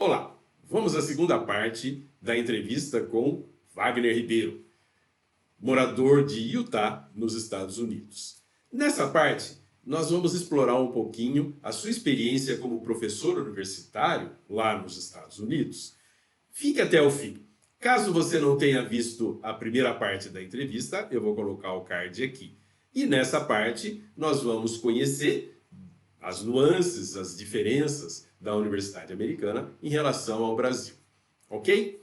Olá, vamos à segunda parte da entrevista com Wagner Ribeiro, morador de Utah, nos Estados Unidos. Nessa parte, nós vamos explorar um pouquinho a sua experiência como professor universitário lá nos Estados Unidos. Fique até o fim. Caso você não tenha visto a primeira parte da entrevista, eu vou colocar o card aqui. E nessa parte, nós vamos conhecer as nuances, as diferenças da Universidade Americana em relação ao Brasil. Ok?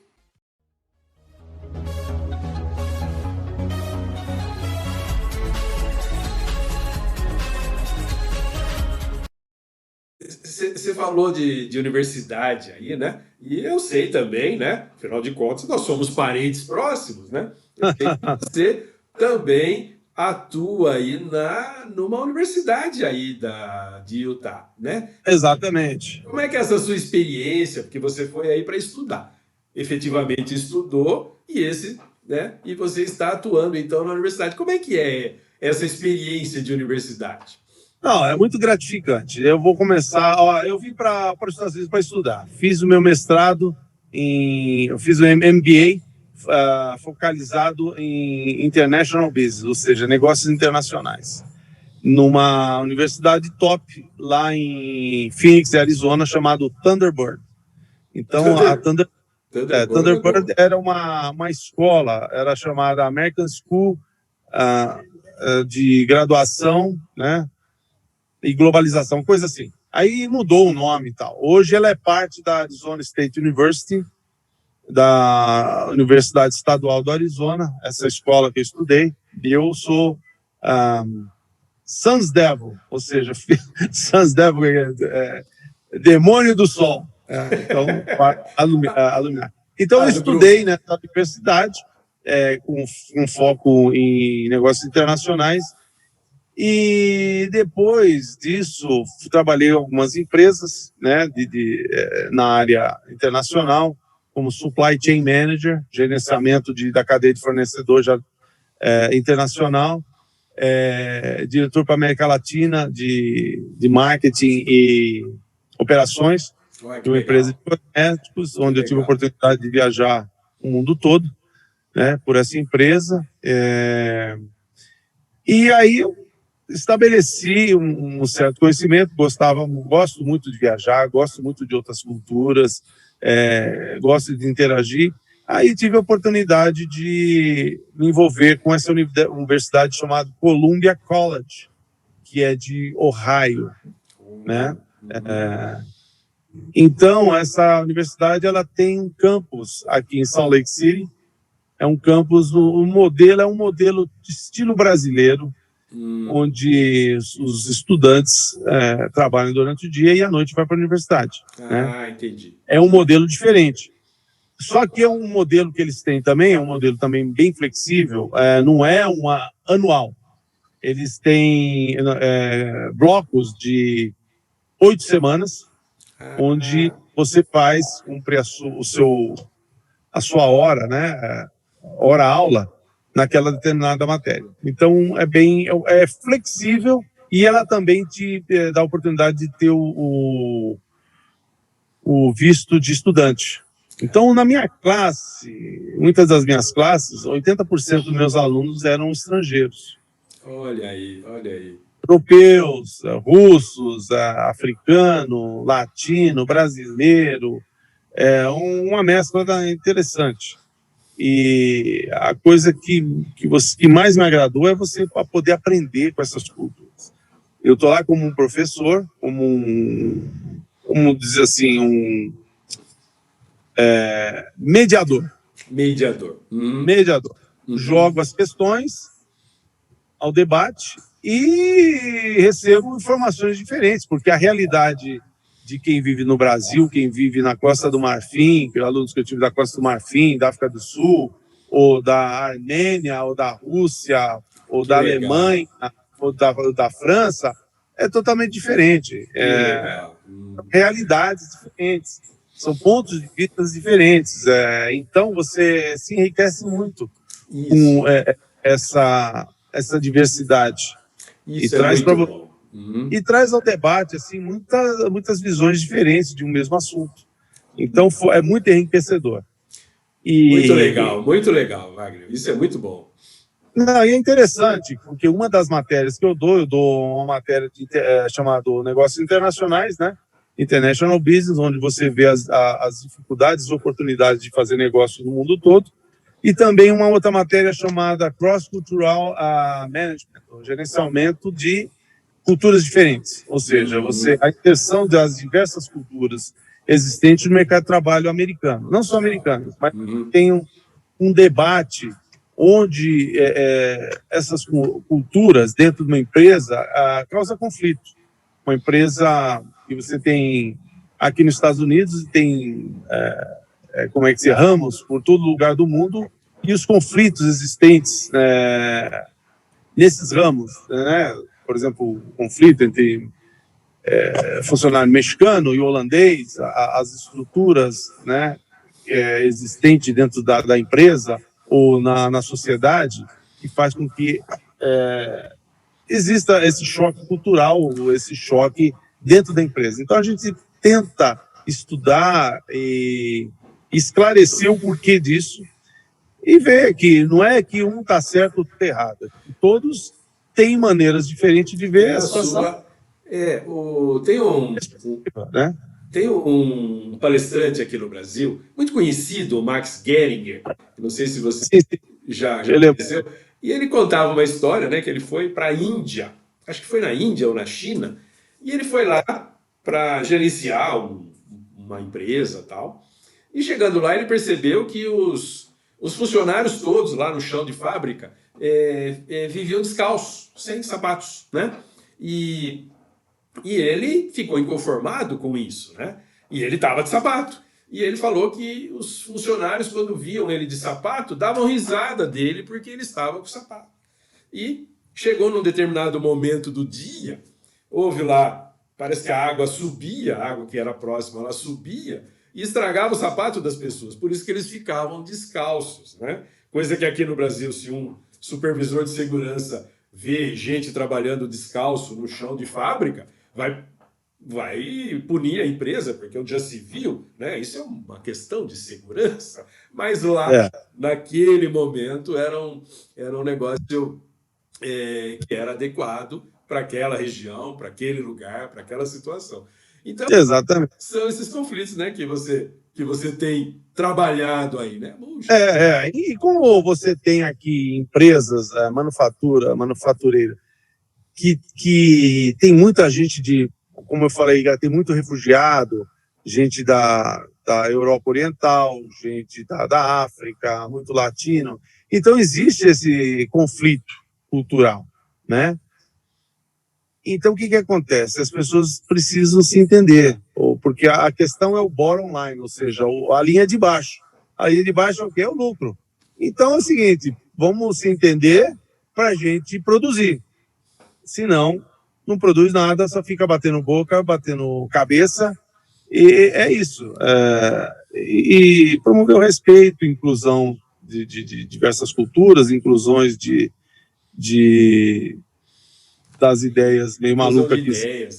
Você falou de universidade aí, né? E eu sei também, né? Afinal de contas, nós somos parentes próximos, né? Eu sei que você também atua aí numa universidade aí de Utah, né? Exatamente. Como é que é essa sua experiência? Porque você foi aí para estudar. Efetivamente estudou né? E você está atuando então na universidade. Como é que é essa experiência de universidade? Não, é muito gratificante. Eu vou começar. Ó, eu vim para os Estados Unidos para estudar. Fiz o meu mestrado eu fiz o MBA focalizado em International Business, ou seja, negócios internacionais, numa universidade top lá em Phoenix, Arizona, chamado Thunderbird. Então, a Thunderbird era uma escola, era chamada American School de graduação, né? E globalização, coisa assim. Aí mudou o nome e tal. Hoje ela é parte da Arizona State University, da Universidade Estadual do Arizona, essa escola que eu estudei, e eu sou Sun's Devil, ou seja, Sun's Devil demônio do sol. Então, aluminar. Então, eu estudei nessa universidade com foco em negócios internacionais. E depois disso, trabalhei em algumas empresas, né, na área internacional, como Supply Chain Manager, gerenciamento da cadeia de fornecedor internacional, diretor para a América Latina de marketing e operações, de uma empresa de cosméticos, onde eu tive a oportunidade de viajar o mundo todo, né, por essa empresa. E aí eu estabeleci um certo conhecimento, gosto muito de viajar, gosto muito de outras culturas, gosto de interagir. Aí tive a oportunidade de me envolver com essa universidade chamada Columbia College, que é de Ohio, né? Então, essa universidade ela tem um campus aqui em Salt Lake City. É um campus, o modelo é um modelo de estilo brasileiro, onde os estudantes trabalham durante o dia e à noite vai para a universidade. Né? Entendi. É um modelo diferente. Só que é um modelo que eles têm também, é um modelo também bem flexível, não é uma anual. Eles têm blocos de 8 semanas, onde você faz a sua hora, né? Hora-aula, naquela determinada matéria. Então, é flexível e ela também te dá a oportunidade de ter o visto de estudante. Então, na minha classe, muitas das minhas classes, 80% dos meus alunos eram estrangeiros. Olha aí, olha aí. Europeus, russos, africano, latino, brasileiro, uma mescla interessante. E a coisa que mais me agradou é você poder aprender com essas culturas. Eu estou lá como um professor, como dizer assim, mediador. Mediador. Mediador. Jogo as questões ao debate e recebo informações diferentes, porque a realidade de quem vive no Brasil, quem vive na Costa do Marfim, alunos que eu tive da Costa do Marfim, da África do Sul, ou da Armênia, ou da Rússia, ou da Alemanha, ou da França, é totalmente diferente. Realidades diferentes, são pontos de vista diferentes. Então, você se enriquece muito com essa diversidade. Isso e traz muito bom. E traz ao debate assim, muitas visões diferentes de um mesmo assunto. Então, é muito enriquecedor. Muito legal, Wagner. Isso é muito bom. Não, e é interessante, porque uma das matérias que eu dou uma matéria chamada Negócios Internacionais, né? International Business, onde você vê as dificuldades e oportunidades de fazer negócio no mundo todo. E também uma outra matéria chamada Cross-Cultural Management, o gerenciamento de culturas diferentes. Ou seja, a inserção das diversas culturas existentes no mercado de trabalho americano. Não só americanos, mas tem um debate onde essas culturas dentro de uma empresa causam conflito. Uma empresa que você tem aqui nos Estados Unidos tem ramos por todo lugar do mundo, e os conflitos existentes nesses ramos, né? Por exemplo, o conflito entre funcionário mexicano e holandês, as estruturas, né, existentes dentro da empresa ou na sociedade, que faz com que exista esse choque cultural, esse choque dentro da empresa. Então, a gente tenta estudar e esclarecer o porquê disso e ver que não é que um está certo ou está errado, é que todos têm maneiras diferentes de ver a situação. Tem um palestrante aqui no Brasil, muito conhecido, o Max Geringer, não sei se você já conheceu, e ele contava uma história, né, que ele foi para a Índia, acho que foi na Índia ou na China, e ele foi lá para gerenciar uma empresa e tal, e chegando lá ele percebeu que os funcionários todos lá no chão de fábrica viviam descalços, sem sapatos, né? E ele ficou inconformado com isso, né? E ele estava de sapato. E ele falou que os funcionários, quando viam ele de sapato, davam risada dele porque ele estava com sapato. E chegou num determinado momento do dia, houve lá, parece que a água subia, a água que era próxima, ela subia e estragava o sapato das pessoas. Por isso que eles ficavam descalços, né? Coisa que aqui no Brasil, se um supervisor de segurança vê gente trabalhando descalço no chão de fábrica, vai punir a empresa, porque onde já se viu, né? Isso é uma questão de segurança, mas lá, naquele momento, era um negócio que era adequado para aquela região, para aquele lugar, para aquela situação. Então, exatamente. São esses conflitos, né, que você tem trabalhado aí, né? E como você tem aqui empresas, manufatureira, que tem muita gente como eu falei, tem muito refugiado, gente da Europa Oriental, gente da África, muito latino. Então, existe esse conflito cultural, né? Então, o que acontece? As pessoas precisam se entender, porque a questão é o bottom line, ou seja, a linha de baixo. A linha de baixo é o quê? É o lucro. Então, é o seguinte, vamos se entender para a gente produzir. Senão, não produz nada, só fica batendo boca, batendo cabeça, e é isso. E promover o respeito, inclusão de diversas culturas, inclusões das ideias meio malucas.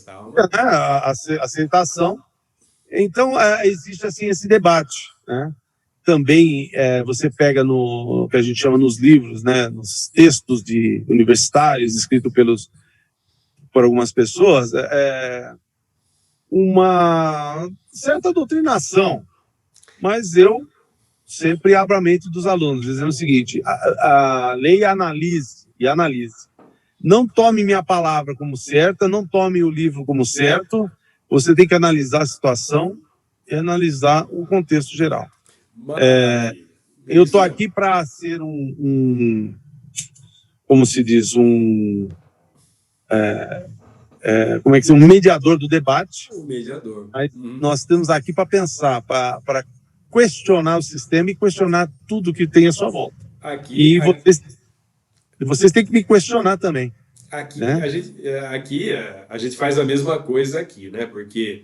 Tal, né? A aceitação. Então, existe assim esse debate, né? Também você pega no que a gente chama nos livros, né, nos textos universitários escritos por algumas pessoas, uma certa doutrinação, mas eu sempre abro a mente dos alunos, dizendo o seguinte: leia, e analise. Não tome minha palavra como certa, não tome o livro como certo, você tem que analisar a situação e analisar o contexto geral. Eu estou aqui para ser como se diz, um mediador do debate. Um mediador. Nós estamos aqui para pensar, para questionar o sistema e questionar tudo que tem à sua volta. Vocês têm que me questionar também. Aqui, né? a gente faz a mesma coisa aqui, né? Porque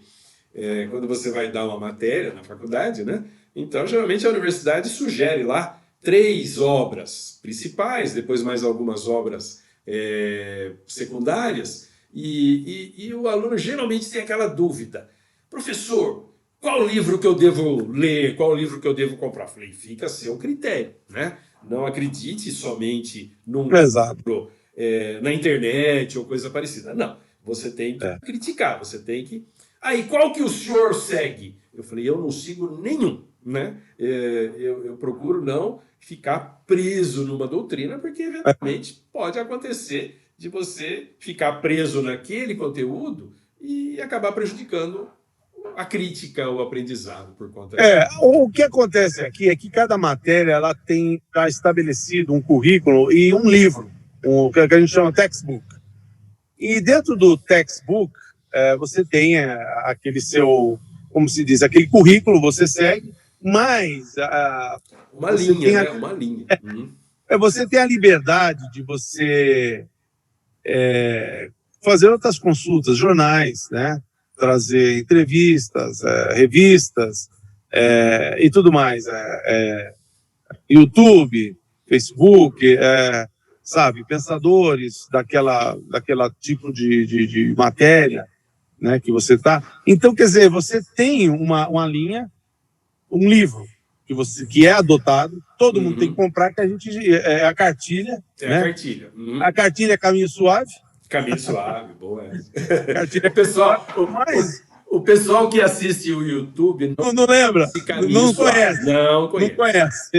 quando você vai dar uma matéria na faculdade, né? Então, geralmente a universidade sugere lá 3 obras principais, depois mais algumas obras secundárias, e o aluno geralmente tem aquela dúvida: professor, qual livro que eu devo ler, qual livro que eu devo comprar? Falei, fica a seu critério, né? Não acredite somente num Exato. livro na internet ou coisa parecida. Não, você tem que É. criticar, você tem que... Aí, qual que o senhor segue? Eu falei, eu não sigo nenhum, né? Eu procuro não ficar preso numa doutrina, porque eventualmente pode acontecer de você ficar preso naquele conteúdo e acabar prejudicando a crítica, o aprendizado por conta disso. O que acontece aqui é que cada matéria ela tem já estabelecido um currículo e um livro, o que a gente chama textbook. E dentro do textbook, você tem aquele seu, como se diz, aquele currículo, você segue, mas Uma você linha, tem né? Uma linha. você tem a liberdade de você fazer outras consultas, jornais, né? Trazer entrevistas, revistas e tudo mais. YouTube, Facebook, sabe, pensadores daquela tipo de matéria, né, que você está. Então, quer dizer, você tem uma linha, um livro que é adotado, todo mundo tem que comprar, que a gente a cartilha, né? A cartilha. A cartilha é Caminho Suave. Caminho Suave, boa. Cartilha o pessoal que assiste o YouTube não lembra, não conhece. Não conhece.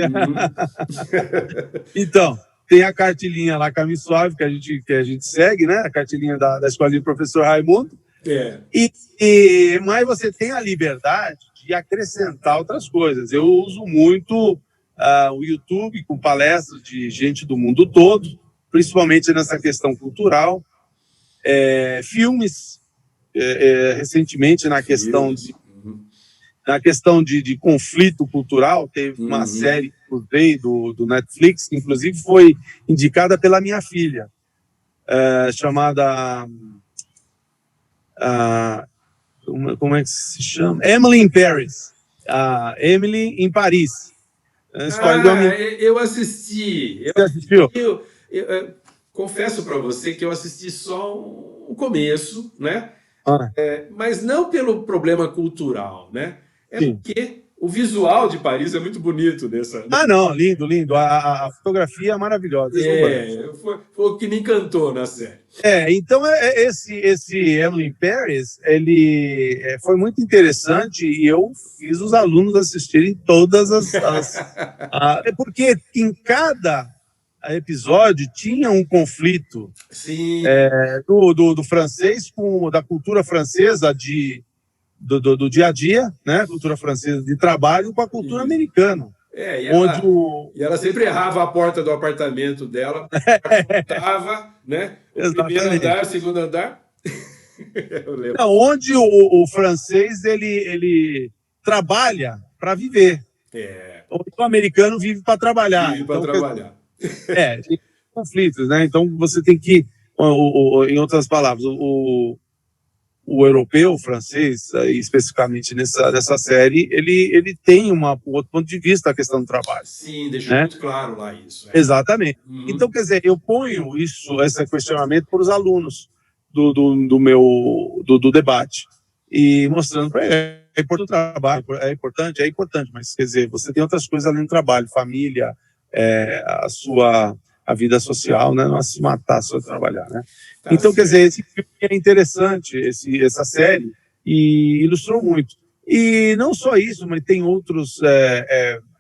Então, tem a cartilhinha lá, Caminho Suave, que a gente segue, né? A cartilhinha da escolinha do professor Raimundo. Mas você tem a liberdade de acrescentar outras coisas. Eu uso muito o YouTube com palestras de gente do mundo todo, principalmente nessa questão cultural, filmes, recentemente na questão de conflito cultural, teve uma série do Netflix, que inclusive foi indicada pela minha filha, chamada... como é que se chama? Emily in Paris. Emily em Paris. Eu assisti. Você assistiu? Eu confesso para você que eu assisti só o começo, né? Mas não pelo problema cultural, né? Porque o visual de Paris é muito bonito nessa. Não, lindo, lindo. A fotografia é maravilhosa. Foi o que me encantou na série. Então esse Emily in Paris, ele foi muito interessante e eu fiz os alunos assistirem todas porque em cada episódio tinha um conflito do francês da cultura francesa do dia a dia, né? Cultura francesa de trabalho com a cultura americana. E ela sempre errava a porta do apartamento dela, estava, né? O primeiro andar, o segundo andar. Onde o francês ele trabalha para viver. O americano vive para trabalhar. Vive para trabalhar. Tem conflitos, né? Então você tem que, em outras palavras, o europeu, o francês, especificamente nessa série, ele tem um outro ponto de vista da questão do trabalho. Sim, deixou muito claro lá isso. Exatamente. Então, quer dizer, eu ponho esse questionamento para os alunos do debate e mostrando para eles, é importante o trabalho, é importante, mas, quer dizer, você tem outras coisas além do trabalho, família, a vida social, né? Não é se matar só trabalhar, né? Então, quer dizer, esse filme é interessante, essa série, e ilustrou muito. E não só isso, mas tem outros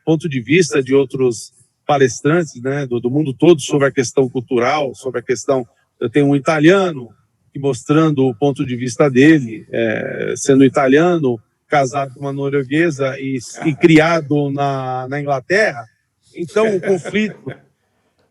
pontos de vista de outros palestrantes, né, do mundo todo sobre a questão cultural, sobre a questão... Eu tenho um italiano mostrando o ponto de vista dele, sendo italiano, casado com uma norueguesa e criado na Inglaterra. Então, o conflito...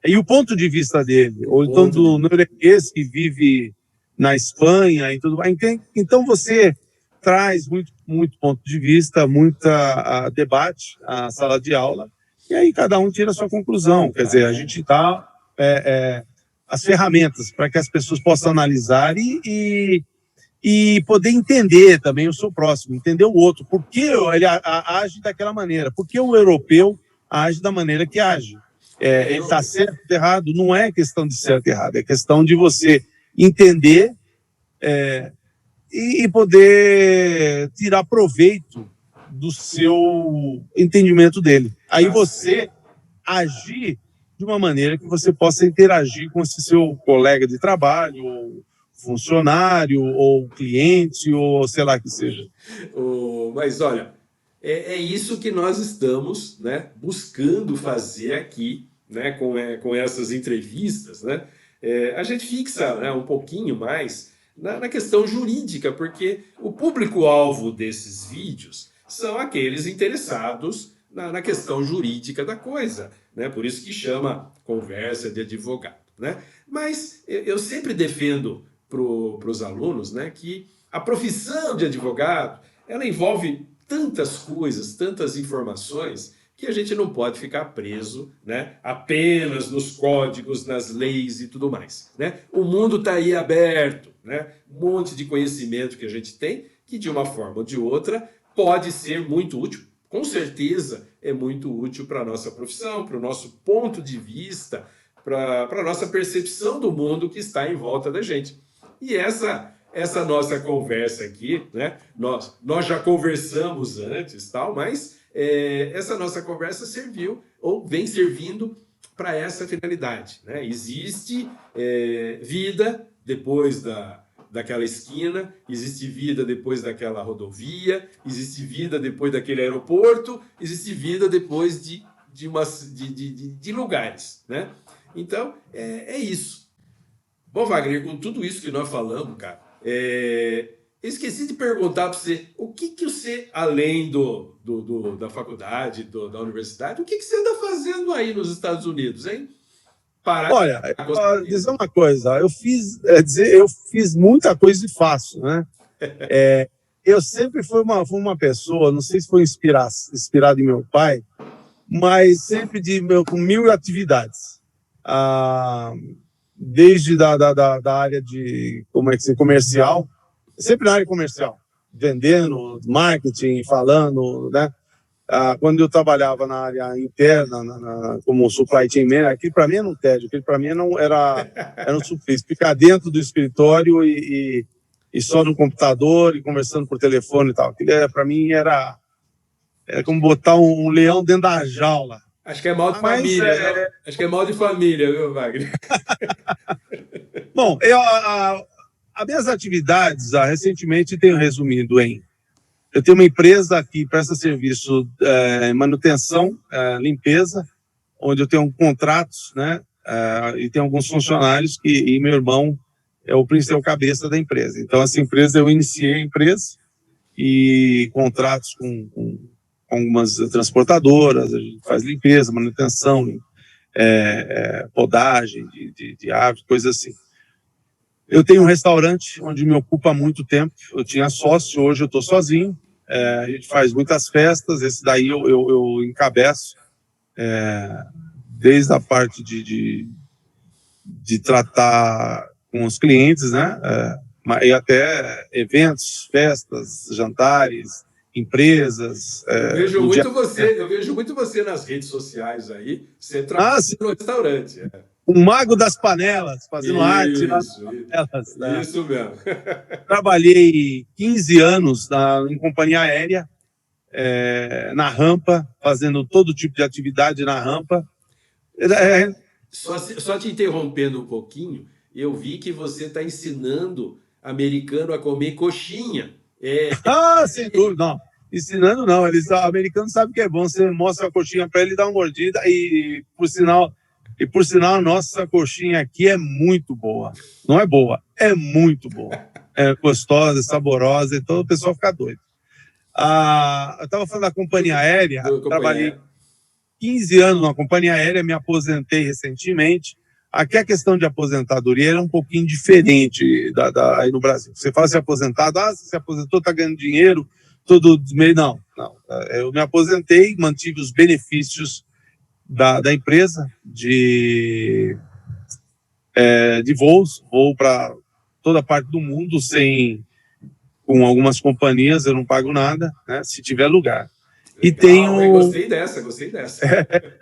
E o ponto de vista dele, ou então do norueguês que vive na Espanha e tudo mais. Então você traz muito ponto de vista, muita debate, a sala de aula, e aí cada um tira a sua conclusão. Quer dizer, a gente dá as ferramentas para que as pessoas possam analisar e poder entender também o seu próximo, entender o outro. Por que ele age daquela maneira? Por que o europeu age da maneira que age? Ele está certo ou errado? Não é questão de certo e errado, é questão de você entender e poder tirar proveito do seu entendimento dele. Aí você agir de uma maneira que você possa interagir com esse seu colega de trabalho, ou funcionário, ou cliente, ou sei lá que seja. Mas olha, é isso que nós estamos, né, buscando fazer aqui, né, com essas entrevistas, né? A gente fixa, né, um pouquinho mais na questão jurídica, porque o público-alvo desses vídeos são aqueles interessados na questão jurídica da coisa, né? Por isso que chama conversa de advogado, né? Mas eu sempre defendo para os alunos, né, que a profissão de advogado ela envolve tantas coisas, tantas informações, que a gente não pode ficar preso, né, apenas nos códigos, nas leis e tudo mais, né? O mundo está aí aberto, né? Um monte de conhecimento que a gente tem, que de uma forma ou de outra pode ser muito útil. Com certeza é muito útil para a nossa profissão, para o nosso ponto de vista, para a nossa percepção do mundo que está em volta da gente. E essa nossa conversa aqui, né? Nós já conversamos antes, tal, mas essa nossa conversa serviu ou vem servindo para essa finalidade, né? Existe vida depois daquela esquina, existe vida depois daquela rodovia, existe vida depois daquele aeroporto, existe vida depois de lugares, né? Então, é isso. Bom, Wagner, com tudo isso que nós falamos, cara, eu esqueci de perguntar para você, o que você, além da faculdade, da universidade, o que você anda fazendo aí nos Estados Unidos, hein? Olha, dizer uma coisa, eu fiz muita coisa e faço, né? Eu sempre fui uma pessoa, não sei se foi inspirado em meu pai, mas sempre com 1000 atividades. Desde da área de comercial, sempre na área comercial, vendendo, marketing, falando, né? Quando eu trabalhava na área interna, como supply chain manager, aquilo para mim era um tédio, aquilo para mim não era um suplício. Ficar dentro do escritório e só no computador e conversando por telefone e tal. Aquilo para mim era como botar um leão dentro da jaula. Acho que é mal de família, Acho que é mal de família, viu, Wagner? Bom, as minhas atividades, recentemente, tenho resumido em... Eu tenho uma empresa que presta serviço em manutenção, limpeza, onde eu tenho contratos, né? E tenho alguns funcionários e meu irmão é o principal cabeça da empresa. Então, essa empresa, eu iniciei a empresa e contratos com algumas transportadoras, a gente faz limpeza, manutenção, podagem de árvores, coisas assim. Eu tenho um restaurante onde me ocupa muito tempo, eu tinha sócio, hoje eu estou sozinho, a gente faz muitas festas, esse daí eu encabeço, desde a parte de tratar com os clientes, né, e até eventos, festas, jantares, empresas. Eu vejo muito você nas redes sociais aí, você trabalha no restaurante. O mago das panelas, fazendo arte nas panelas. Né? Isso mesmo. Trabalhei 15 anos em companhia aérea, na rampa, fazendo todo tipo de atividade na rampa. Só te interrompendo um pouquinho, eu vi que você está ensinando americano a comer coxinha. Sem dúvida, não. Ensinando não, o americano sabe que é bom, você mostra a coxinha para ele dar uma mordida e por sinal, nossa coxinha aqui é muito boa. Não é boa, é muito boa. É gostosa, saborosa, então o pessoal fica doido. Eu estava falando da companhia aérea, trabalhei 15 anos na companhia aérea, me aposentei recentemente. Aqui a questão de aposentadoria era um pouquinho diferente aí no Brasil. Você fala se aposentado, você se aposentou, está ganhando dinheiro, todo mês. Não. Eu me aposentei, mantive os benefícios da empresa de voos, voo para toda parte do mundo, com algumas companhias, eu não pago nada, né, se tiver lugar. Legal, e tenho... Gostei dessa.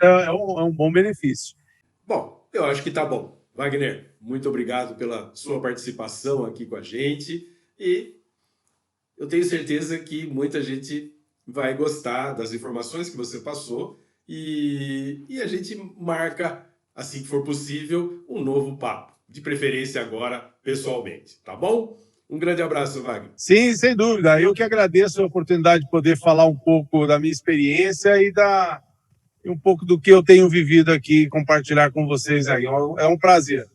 É um bom benefício. Bom, eu acho que tá bom. Wagner, muito obrigado pela sua participação aqui com a gente e eu tenho certeza que muita gente vai gostar das informações que você passou e a gente marca, assim que for possível, um novo papo. De preferência agora, pessoalmente, tá bom? Um grande abraço, Wagner. Sim, sem dúvida. Eu que agradeço a oportunidade de poder falar um pouco da minha experiência e um pouco do que eu tenho vivido aqui, compartilhar com vocês aí. É um prazer.